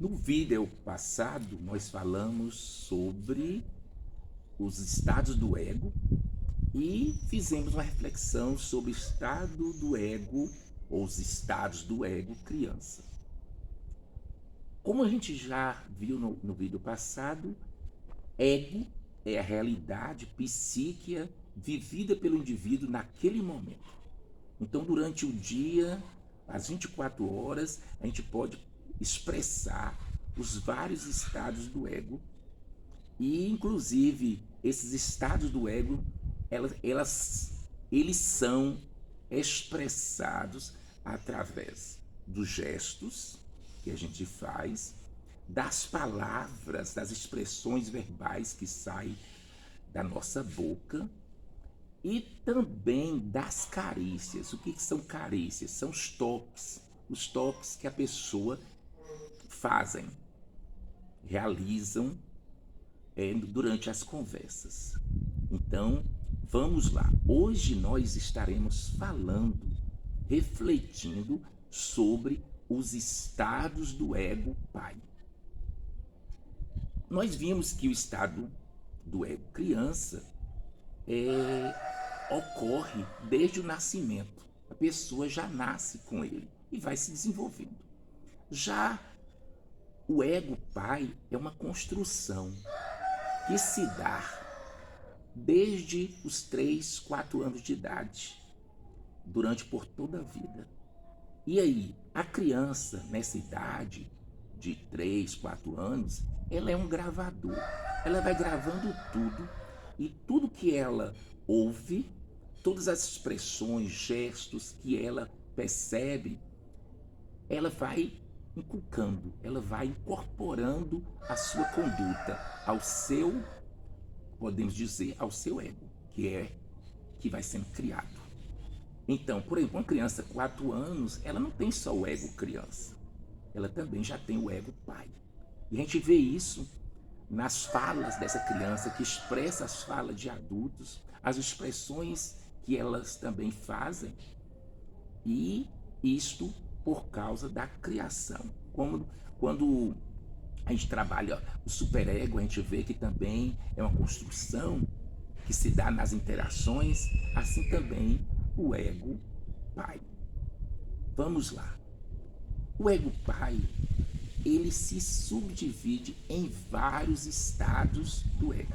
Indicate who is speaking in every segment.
Speaker 1: No vídeo passado, nós falamos sobre os estados do ego e fizemos uma reflexão sobre o estado do ego, ou os estados do ego criança. Como a gente já viu no vídeo passado, ego é a realidade psíquica vivida pelo indivíduo naquele momento. Então, durante o dia, às 24 horas, a gente pode expressar os vários estados do ego e, inclusive, esses estados do ego, eles são expressados através dos gestos que a gente faz, das palavras, das expressões verbais que saem da nossa boca e também das carícias. O que são carícias? São os toques que a pessoa fazem, realizam durante as conversas. Então, vamos lá. Hoje nós estaremos falando, refletindo sobre os estados do ego pai. Nós vimos que o estado do ego criança ocorre desde o nascimento. A pessoa já nasce com ele e vai se desenvolvendo. Já o ego pai é uma construção que se dá desde os 3, 4 anos de idade, durante por toda a vida. E aí, a criança, nessa idade de 3, 4 anos, ela é um gravador. Ela vai gravando tudo, e tudo que ela ouve, todas as expressões, gestos que ela percebe, ela vai inculcando, ela vai incorporando a sua conduta ao seu, podemos dizer, ao seu ego, que vai sendo criado. Então, por exemplo, uma criança de 4 anos, ela não tem só o ego criança, ela também já tem o ego pai. E a gente vê isso nas falas dessa criança, que expressa as falas de adultos, as expressões que elas também fazem, e isto por causa da criação. Quando a gente trabalha o superego, a gente vê que também é uma construção que se dá nas interações, assim também o ego pai. Vamos lá. O ego pai, ele se subdivide em vários estados do ego.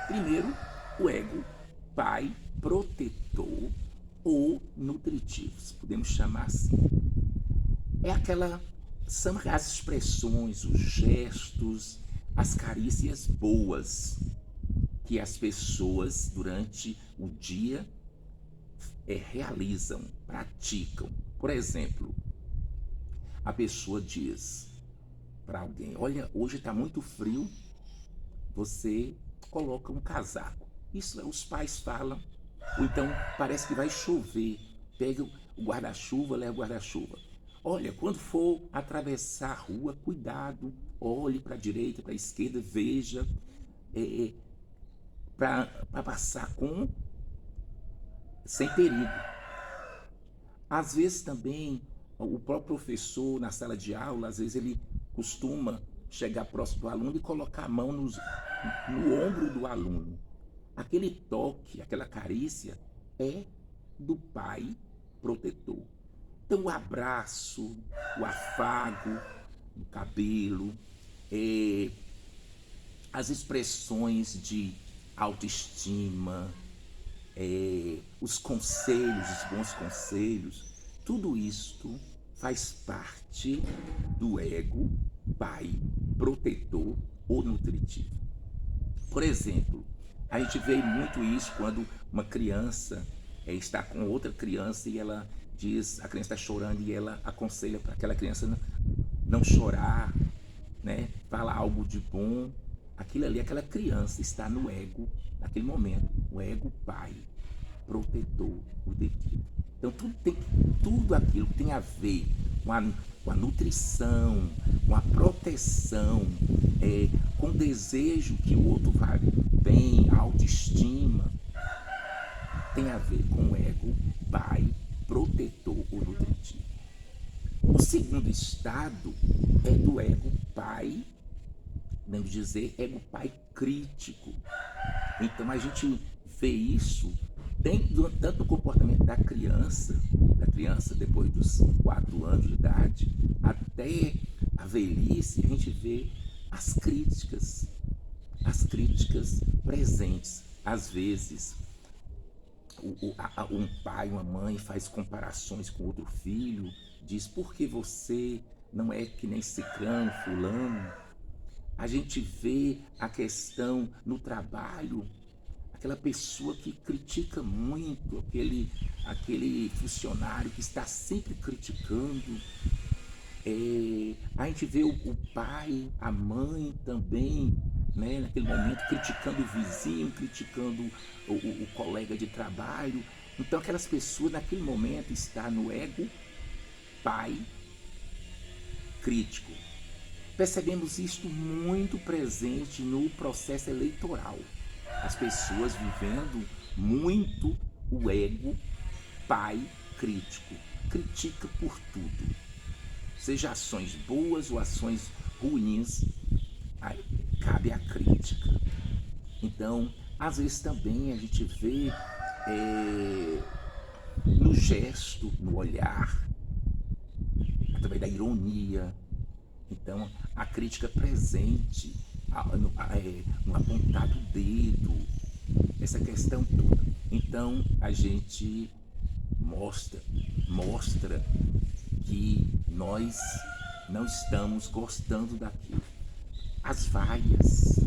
Speaker 1: Primeiro, o ego pai protetor ou nutritivo, podemos chamar assim. São as expressões, os gestos, as carícias boas que as pessoas durante o dia realizam, praticam. Por exemplo, a pessoa diz para alguém: olha, hoje está muito frio, você coloca um casaco. Isso os pais falam. Ou então parece que vai chover, pega o guarda-chuva, leva o guarda-chuva. Olha, quando for atravessar a rua, cuidado, olhe para a direita, para a esquerda, veja, para passar sem perigo. Às vezes também o próprio professor na sala de aula, às vezes ele costuma chegar próximo do aluno e colocar a mão no ombro do aluno. Aquele toque, aquela carícia é do pai protetor. Então o abraço, o afago no cabelo, as expressões de autoestima, os conselhos, os bons conselhos, tudo isto faz parte do ego pai protetor ou nutritivo. Por exemplo, a gente vê muito isso quando uma criança está com outra criança e ela diz, a criança está chorando e ela aconselha para aquela criança não chorar, né? Fala algo de bom. Aquilo ali, aquela criança está no ego, naquele momento, o ego pai, protetor, nutritivo. Então tudo aquilo que tem a ver com a nutrição, com a proteção, com o desejo que o outro vai bem, a autoestima, tem a ver com o ego pai, protetor ou nutritivo. O segundo estado é do ego pai, podemos dizer, ego pai crítico. Então a gente vê isso dentro tanto do comportamento da criança depois dos 4 anos de idade, até a velhice, a gente vê as críticas presentes. Às vezes, um pai, uma mãe faz comparações com outro filho, diz: por que você não é que nem ciclano, fulano? A gente vê a questão no trabalho, aquela pessoa que critica muito, aquele funcionário que está sempre criticando. A gente vê o pai, a mãe também, né, naquele momento, criticando o vizinho, criticando o colega de trabalho. Então aquelas pessoas naquele momento estão no ego pai crítico. Percebemos isto muito presente no processo eleitoral. As pessoas vivendo muito o ego pai crítico. Critica por tudo. Seja ações boas ou ações ruins, aí cabe a crítica. Então, às vezes também a gente vê no gesto, no olhar, através da ironia. Então, a crítica presente, no apontar do dedo, essa questão toda. Então, a gente mostra que nós não estamos gostando daquilo. As vaias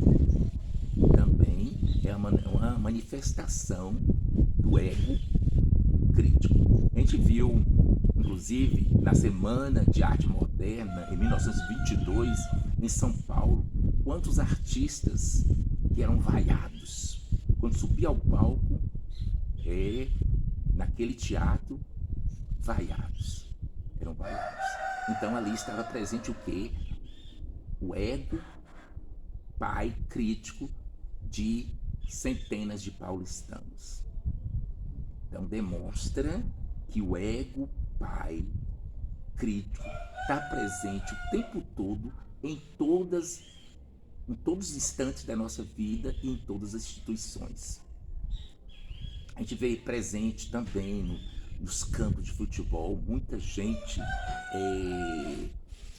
Speaker 1: também é uma manifestação do ego crítico. A gente viu, inclusive, na Semana de Arte Moderna, em 1922, em São Paulo, quantos artistas que eram vaiados. Quando subia ao palco, naquele teatro, vaiados. Eram vaiados. Então ali estava presente o quê? O ego pai crítico de centenas de paulistanos. Então demonstra que o ego pai crítico está presente o tempo todo em todos os instantes da nossa vida e em todas as instituições. A gente vê presente também nos campos de futebol, muita gente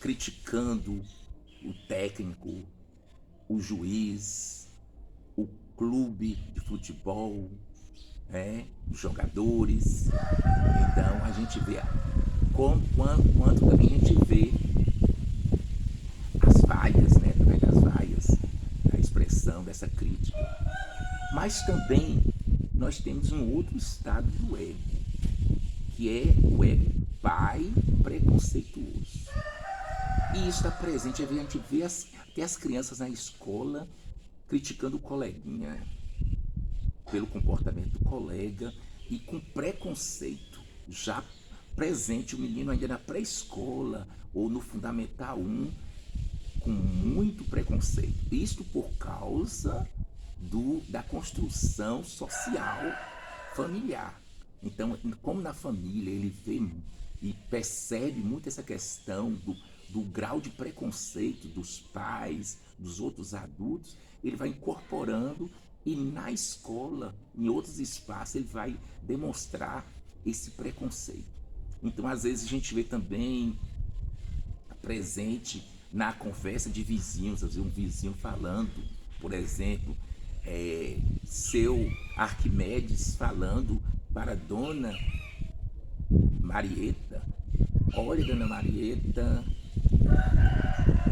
Speaker 1: criticando o técnico, o juiz, o clube de futebol, os jogadores. Então a gente vê quanto também a gente vê as vaias, através das vaias, a expressão dessa crítica. Mas também nós temos um outro estado do ego, que é o ego pai preconceituoso. E isso está presente, a gente vê até as crianças na escola criticando o coleguinha pelo comportamento do colega e com preconceito já presente, o menino ainda na pré-escola ou no Fundamental 1, com muito preconceito. Isto por causa da construção social familiar. Então, como na família ele vê e percebe muito essa questão do grau de preconceito dos pais, dos outros adultos, ele vai incorporando e na escola, em outros espaços, ele vai demonstrar esse preconceito. Então, às vezes, a gente vê também presente na conversa de vizinhos, às vezes um vizinho falando, por exemplo, seu Arquimedes falando para Dona Marieta: olha, Dona Marieta,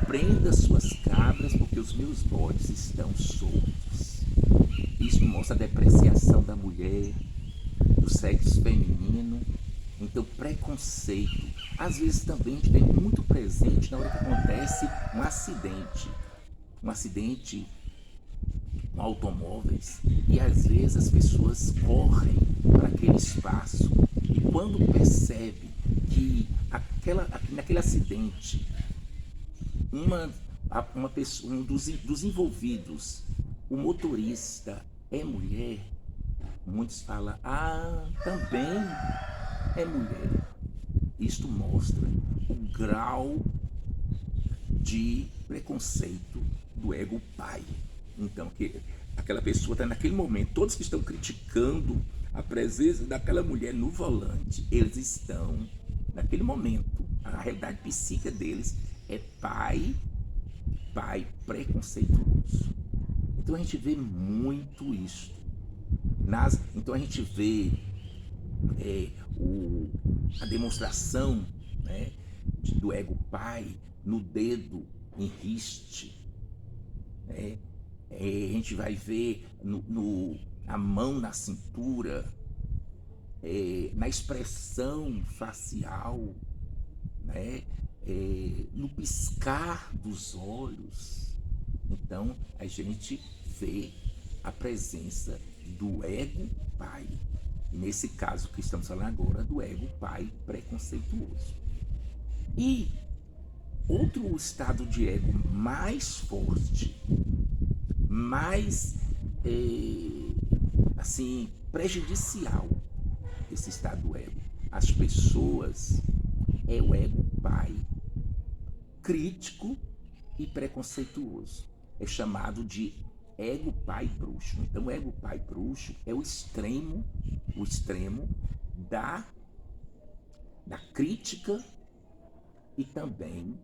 Speaker 1: prenda suas cabras porque os meus bodes estão soltos. Isso mostra a depreciação da mulher, do sexo feminino. Então, preconceito. Às vezes também a gente tem muito presente na hora que acontece um acidente com automóveis, e às vezes as pessoas correm para aquele espaço e quando percebe que naquele acidente um dos envolvidos, o motorista, é mulher, muitos falam: ah, também é mulher. Isto mostra o grau de preconceito do ego pai. Então, que aquela pessoa está naquele momento, todos que estão criticando a presença daquela mulher no volante, eles estão naquele momento, a realidade psíquica deles é pai preconceituoso. Então a gente vê muito isso. Então a gente vê a demonstração, né, do ego pai no dedo em riste, né? A gente vai ver a mão na cintura, na expressão facial, né? No piscar dos olhos. Então a gente vê a presença do ego pai. Nesse caso que estamos falando agora, do ego pai preconceituoso. E outro estado de ego mais forte, mais assim, prejudicial desse estado do ego às pessoas é o ego pai crítico e preconceituoso. É chamado de ego pai bruxo. Então, o ego pai bruxo é o extremo da crítica e também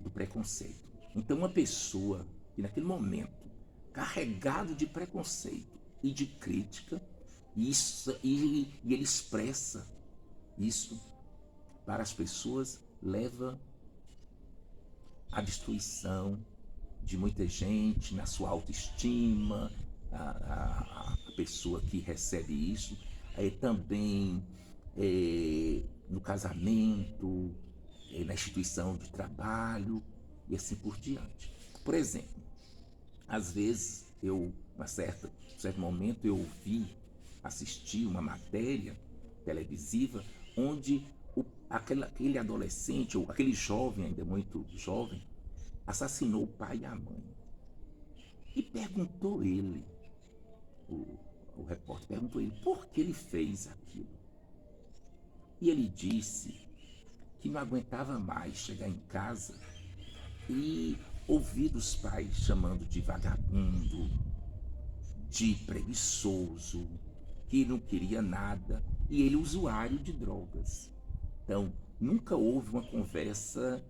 Speaker 1: do preconceito. Então, uma pessoa que naquele momento, carregado de preconceito e de crítica, e ele expressa isso para as pessoas, leva à destruição de muita gente na sua autoestima, a pessoa que recebe isso, também no casamento, na instituição de trabalho e assim por diante. Por exemplo, às vezes em certo momento eu assisti uma matéria televisiva onde aquele adolescente ou aquele jovem, ainda muito jovem, assassinou o pai e a mãe. E perguntou ele, o repórter perguntou ele por que ele fez aquilo. E ele disse que não aguentava mais chegar em casa e ouvir dos pais chamando de vagabundo, de preguiçoso, que não queria nada, e ele usuário de drogas. Então, nunca houve uma conversa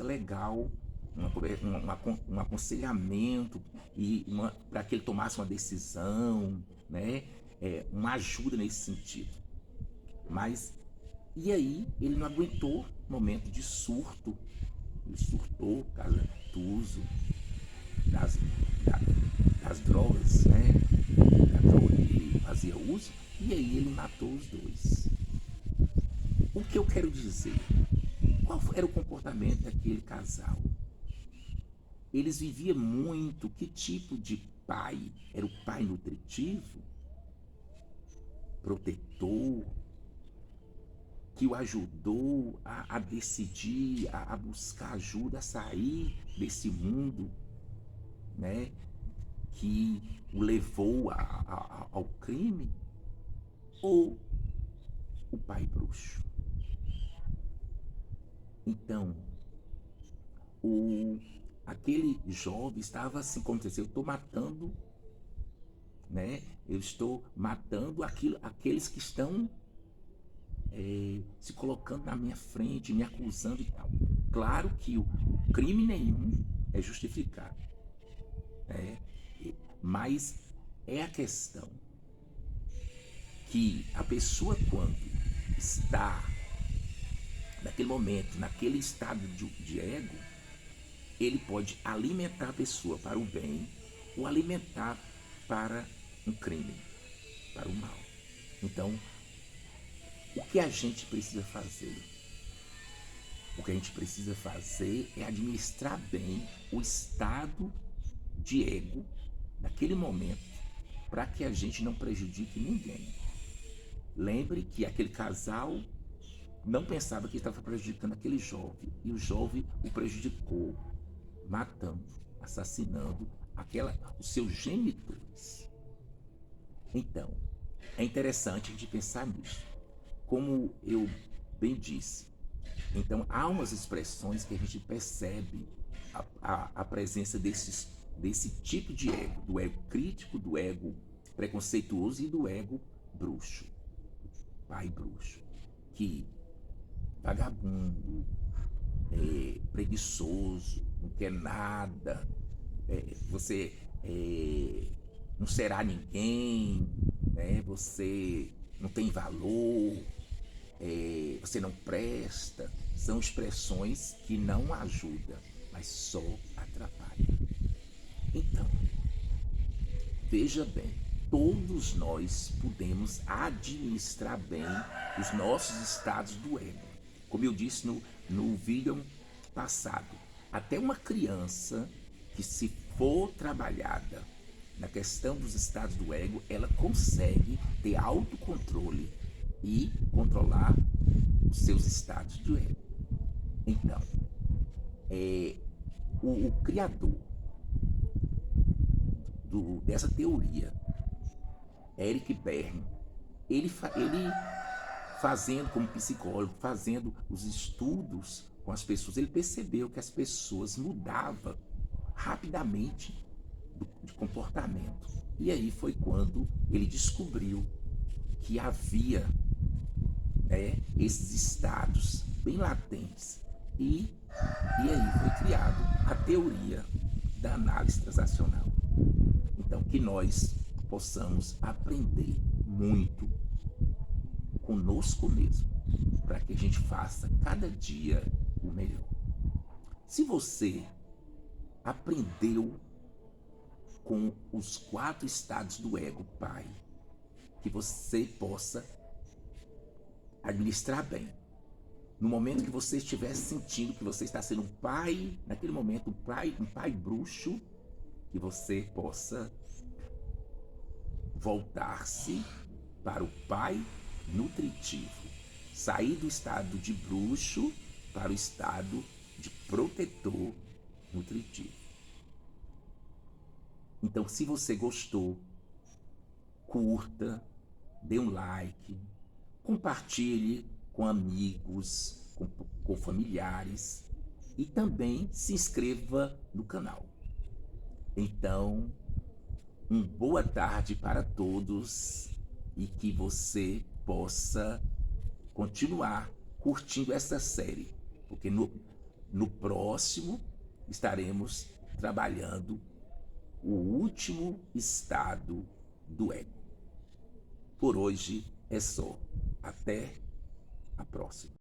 Speaker 1: legal, um aconselhamento e para que ele tomasse uma decisão, né? Uma ajuda nesse sentido. Mas, e aí, ele não aguentou momento de surto, ele surtou por causa do uso das drogas, né? Da droga que ele fazia uso, e aí ele matou os dois. O que eu quero dizer? Qual era o comportamento daquele casal? Eles viviam muito, que tipo de pai? Era o pai nutritivo, protetor, que o ajudou a decidir, a buscar ajuda, a sair desse mundo, né, que o levou ao crime? Ou o pai bruxo? Então, aquele jovem estava assim, como dizer, eu estou matando, né? Eu estou matando aqueles que estão se colocando na minha frente, me acusando e tal. Claro que o crime nenhum é justificado, né? Mas é a questão que a pessoa, quando está naquele momento, naquele estado de ego, ele pode alimentar a pessoa para o bem ou alimentar para um crime, para o mal. Então, o que a gente precisa fazer? O que a gente precisa fazer é administrar bem o estado de ego naquele momento, para que a gente não prejudique ninguém. Lembre que aquele casal não pensava que estava prejudicando aquele jovem, e o jovem o prejudicou, matando, assassinando os seus genitores. Então, é interessante a gente pensar nisso. Como eu bem disse, Então, há umas expressões que a gente percebe a presença desse tipo de ego, do ego crítico, do ego preconceituoso e do ego bruxo, pai bruxo, que vagabundo, preguiçoso, não quer nada, você não será ninguém, né? Você não tem valor, você não presta. São expressões que não ajudam, mas só atrapalham. Então, veja bem, todos nós podemos administrar bem os nossos estados do ego. Como eu disse no vídeo passado, até uma criança que, se for trabalhada na questão dos estados do ego, ela consegue ter autocontrole e controlar os seus estados do ego. Então, o criador dessa teoria, Eric Berne, ele fazendo como psicólogo, fazendo os estudos com as pessoas, ele percebeu que as pessoas mudavam rapidamente de comportamento. E aí foi quando ele descobriu que havia esses estados bem latentes. E aí foi criado a teoria da análise transacional. Então, que nós possamos aprender muito conosco mesmo, para que a gente faça cada dia o melhor. Se você aprendeu com os 4 estados do ego, pai, que você possa administrar bem. No momento que você estiver sentindo que você está sendo um pai, naquele momento um pai bruxo, que você possa voltar-se para o pai nutritivo, sair do estado de bruxo para o estado de protetor nutritivo. Então, se você gostou, curta, dê um like, compartilhe com amigos, com familiares e também se inscreva no canal. Então, uma boa tarde para todos e que você possa continuar curtindo essa série, porque no próximo estaremos trabalhando o último estado do ego. Por hoje é só. Até a próxima.